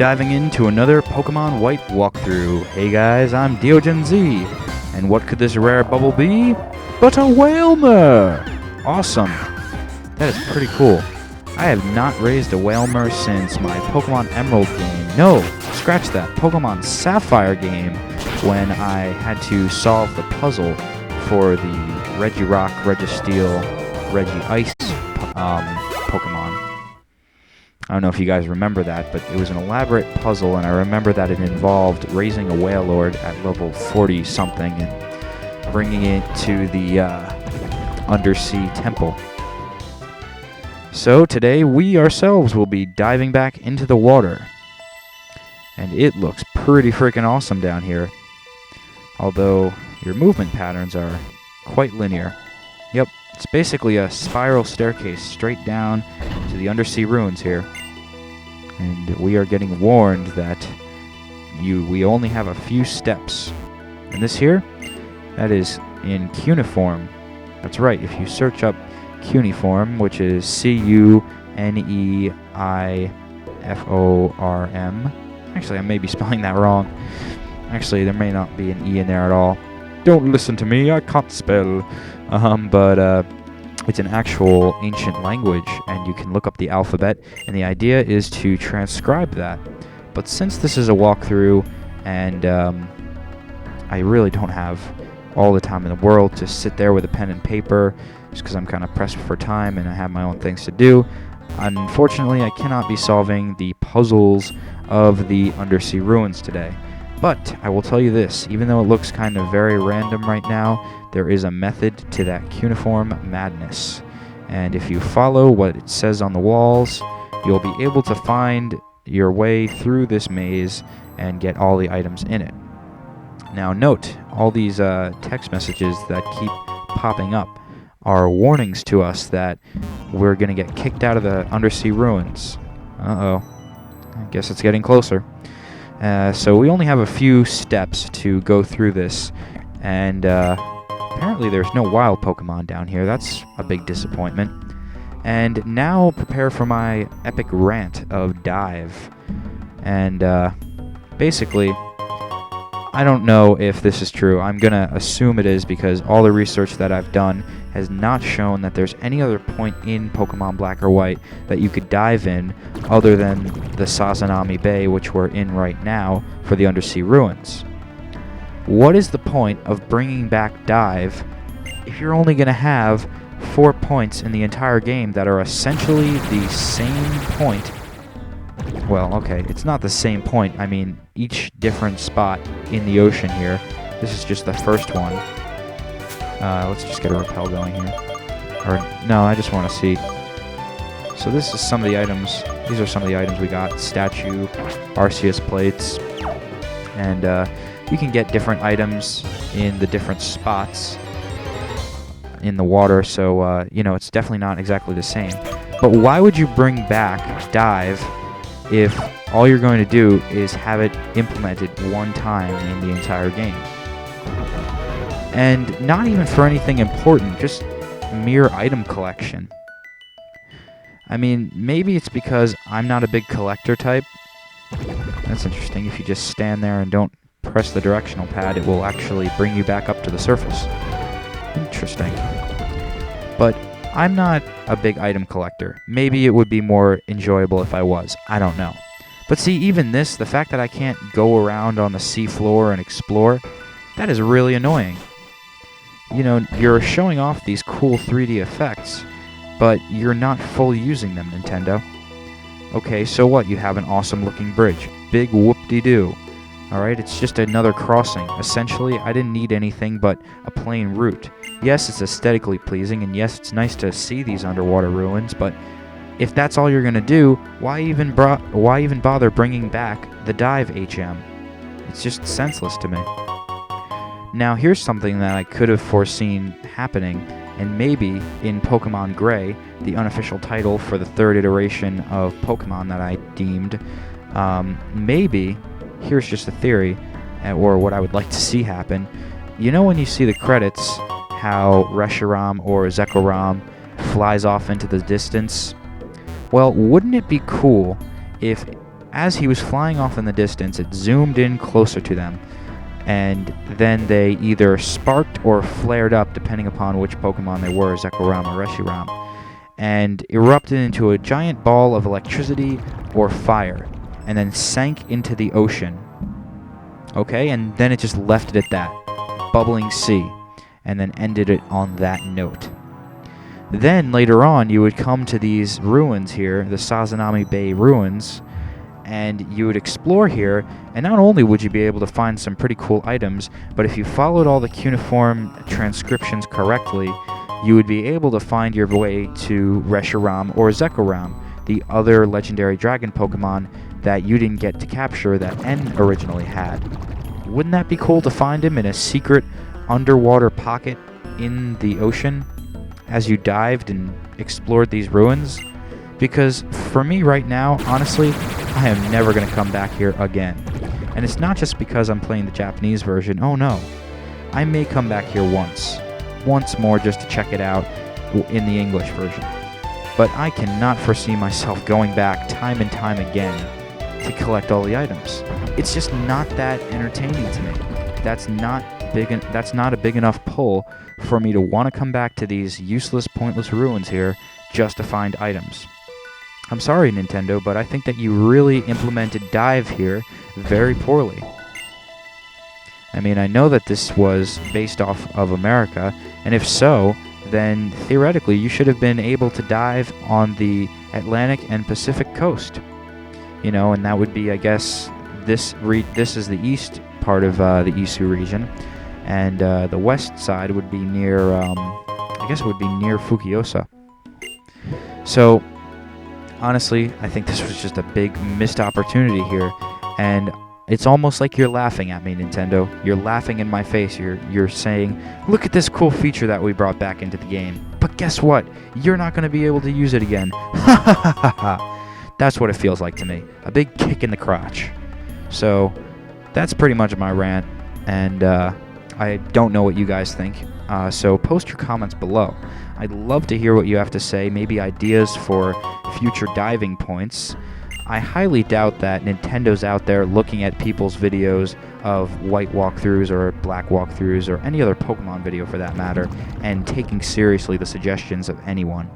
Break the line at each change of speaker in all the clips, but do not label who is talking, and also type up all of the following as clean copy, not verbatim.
diving into another Pokemon White walkthrough. Hey guys, I'm DeoGenZ, and what could this rare bubble be but a Wailmer? Awesome. That is pretty cool. I have not raised a Wailmer since my Pokemon Emerald game. No, scratch that. Pokemon Sapphire game, when I had to solve the puzzle for the Regirock, Registeel, Regice Pokemon. I don't know if you guys remember that, but it was an elaborate puzzle, and I remember that it involved raising a Wailord at level 40-something and bringing it to the Undersea Temple. So today, we ourselves will be diving back into the water. And it looks pretty freaking awesome down here. Although, your movement patterns are quite linear. Yep, it's basically a spiral staircase straight down to the Undersea Ruins here. And we are getting warned that we only have a few steps. And this here, that is in cuneiform. That's right, if you search up cuneiform, which is Cuneiform. Actually, I may be spelling that wrong. Actually, there may not be an E in there at all. Don't listen to me, I can't spell. But it's an actual ancient language, and you can look up the alphabet, and the idea is to transcribe that. But since this is a walkthrough, and I really don't have all the time in the world to sit there with a pen and paper, just because I'm kind of pressed for time and I have my own things to do, unfortunately I cannot be solving the puzzles of the Undersea Ruins today. But I will tell you this, even though it looks kind of very random right now, there is a method to that cuneiform madness. And if you follow what it says on the walls, you'll be able to find your way through this maze and get all the items in it. Now note, all these text messages that keep popping up are warnings to us that we're going to get kicked out of the Undersea Ruins. Uh-oh. I guess it's getting closer. So we only have a few steps to go through this, and apparently there's no wild Pokemon down here. That's a big disappointment. And now prepare for my epic rant of dive. And basically, I don't know if this is true. I'm going to assume it is because all the research that I've done has not shown that there's any other point in Pokemon Black or White that you could dive in other than the Sazanami Bay, which we're in right now for the Undersea Ruins. What is the point of bringing back dive if you're only going to have 4 points in the entire game that are essentially the same point? Well, okay, it's not the same point. I mean, each different spot in the ocean here. This is just the first one. Let's just get a rappel going here. Or, no, I just want to see. So this is some of the items. These are some of the items we got. Statue, Arceus plates. And you can get different items in the different spots in the water. So, you know, it's definitely not exactly the same. But why would you bring back dive if all you're going to do is have it implemented one time in the entire game? And not even for anything important, just mere item collection. I mean, maybe it's because I'm not a big collector type. That's interesting. If you just stand there and don't press the directional pad, it will actually bring you back up to the surface. Interesting. But I'm not a big item collector. Maybe it would be more enjoyable if I was. I don't know. But see, even this, the fact that I can't go around on the sea floor and explore, that is really annoying. You know, you're showing off these cool 3D effects, but you're not fully using them, Nintendo. Okay, so what? You have an awesome-looking bridge. Big whoop-de-doo. Alright, it's just another crossing. Essentially, I didn't need anything but a plain route. Yes, it's aesthetically pleasing, and yes, it's nice to see these underwater ruins, but if that's all you're going to do, why even bother bringing back the dive HM? It's just senseless to me. Now, here's something that I could have foreseen happening, and maybe in Pokemon Gray, the unofficial title for the third iteration of Pokemon that I deemed, maybe, here's just a theory, or what I would like to see happen. You know when you see the credits, how Reshiram or Zekrom flies off into the distance? Well, wouldn't it be cool if as he was flying off in the distance, it zoomed in closer to them, and then they either sparked or flared up, depending upon which Pokemon they were, Zekrom or Reshiram, and erupted into a giant ball of electricity or fire, and then sank into the ocean. Okay, and then it just left it at that, bubbling sea, and then ended it on that note. Then, later on, you would come to these ruins here, the Sazanami Bay ruins, and you would explore here, and not only would you be able to find some pretty cool items, but if you followed all the cuneiform transcriptions correctly, you would be able to find your way to Reshiram or Zekrom, the other legendary dragon Pokemon that you didn't get to capture that N originally had. Wouldn't that be cool to find him in a secret underwater pocket in the ocean as you dived and explored these ruins? Because for me right now, honestly, I am never going to come back here again. And it's not just because I'm playing the Japanese version. Oh no. I may come back here once more just to check it out in the English version. But I cannot foresee myself going back time and time again to collect all the items. It's just not that entertaining to me. That's not a big enough pull for me to want to come back to these useless, pointless ruins here just to find items. I'm sorry, Nintendo, but I think that you really implemented dive here very poorly. I mean, I know that this was based off of America, and if so, then theoretically you should have been able to dive on the Atlantic and Pacific coast. You know, and that would be, I guess, this is the east part of the Issuh region, and the west side would be near, I guess it would be near Fukiosa. So, honestly, I think this was just a big missed opportunity here, and it's almost like you're laughing at me, Nintendo. You're laughing in my face. You're saying, look at this cool feature that we brought back into the game. But guess what? You're not going to be able to use it again. Ha ha ha ha ha. That's what it feels like to me. A big kick in the crotch. So, that's pretty much my rant, and I don't know what you guys think. So post your comments below. I'd love to hear what you have to say, maybe ideas for future diving points. I highly doubt that Nintendo's out there looking at people's videos of white walkthroughs or black walkthroughs or any other Pokemon video for that matter and taking seriously the suggestions of anyone.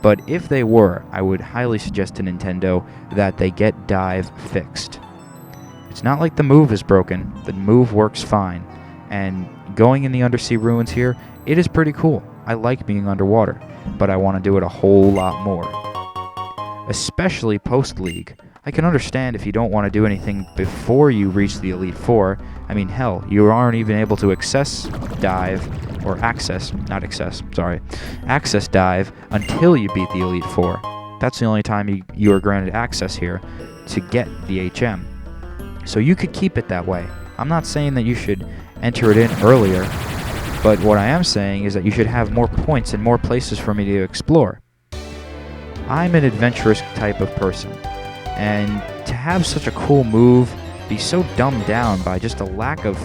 But if they were, I would highly suggest to Nintendo that they get dive fixed. It's not like the move is broken. The move works fine. And going in the Undersea Ruins here, it is pretty cool. I like being underwater, but I want to do it a whole lot more. Especially post-League. I can understand if you don't want to do anything before you reach the Elite Four. I mean, hell, you aren't even able to access dive until you beat the Elite Four. That's the only time you are granted access here to get the HM. So you could keep it that way. I'm not saying that you should enter it in earlier, but what I am saying is that you should have more points and more places for me to explore. I'm an adventurous type of person, and to have such a cool move be so dumbed down by just a lack of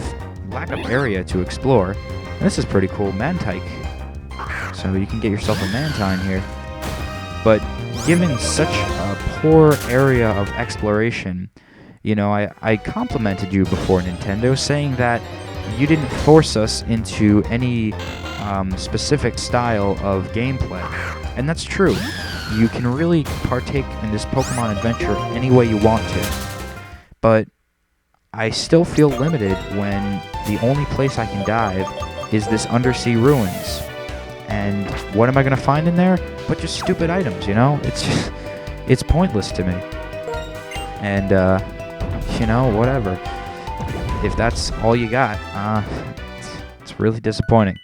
area to explore, and this is pretty cool, Mantike, so you can get yourself a Mantine here, but given such a poor area of exploration, you know, I complimented you before, Nintendo, saying that you didn't force us into any specific style of gameplay. And that's true. You can really partake in this Pokemon adventure any way you want to. But I still feel limited when the only place I can dive is this Undersea Ruins. And what am I going to find in there? But just stupid items, you know? It's pointless to me. And, you know, whatever. If that's all you got, it's really disappointing.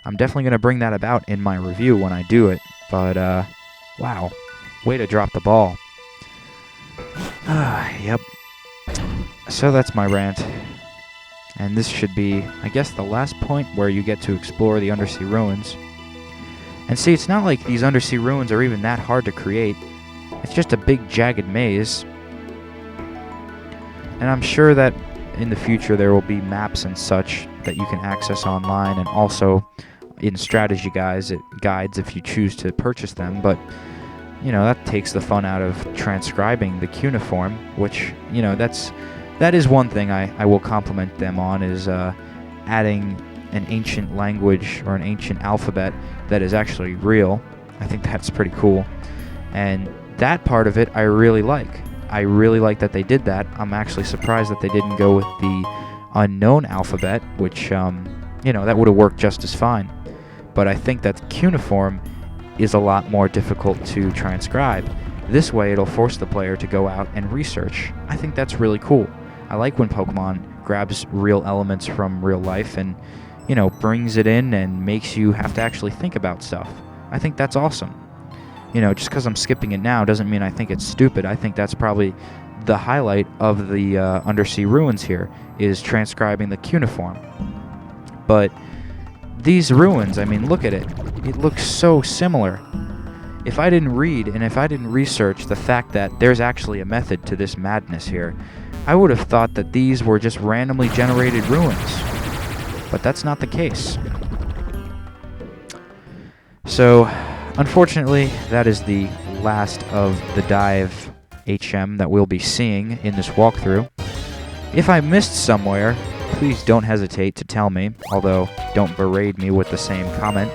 I'm definitely going to bring that about in my review when I do it, but, wow, way to drop the ball. Yep. So that's my rant. And this should be, I guess, the last point where you get to explore the Undersea Ruins. And see, it's not like these Undersea Ruins are even that hard to create. It's just a big, jagged maze. And I'm sure that in the future there will be maps and such that you can access online, and also in strategy guides if you choose to purchase them. But that takes the fun out of transcribing the cuneiform, which, that is one thing I will compliment them on, is adding an ancient language or an ancient alphabet that is actually real. I think that's pretty cool. And that part of it I really like. I really like that they did that. I'm actually surprised that they didn't go with the Unown alphabet, which, that would have worked just as fine. But I think that cuneiform is a lot more difficult to transcribe. This way it'll force the player to go out and research. I think that's really cool. I like when Pokemon grabs real elements from real life and, brings it in and makes you have to actually think about stuff. I think that's awesome. Just because I'm skipping it now doesn't mean I think it's stupid. I think that's probably the highlight of the Undersea Ruins here, is transcribing the cuneiform. But these ruins, look at it. It looks so similar. If I didn't read and if I didn't research the fact that there's actually a method to this madness here, I would have thought that these were just randomly generated ruins. But that's not the case. So, unfortunately, that is the last of the dive HM that we'll be seeing in this walkthrough. If I missed somewhere, please don't hesitate to tell me, although don't berate me with the same comment.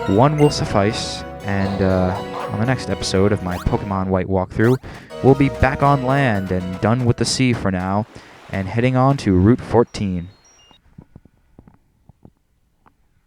One will suffice, and on the next episode of my Pokemon White walkthrough, we'll be back on land and done with the sea for now, and heading on to Route 14.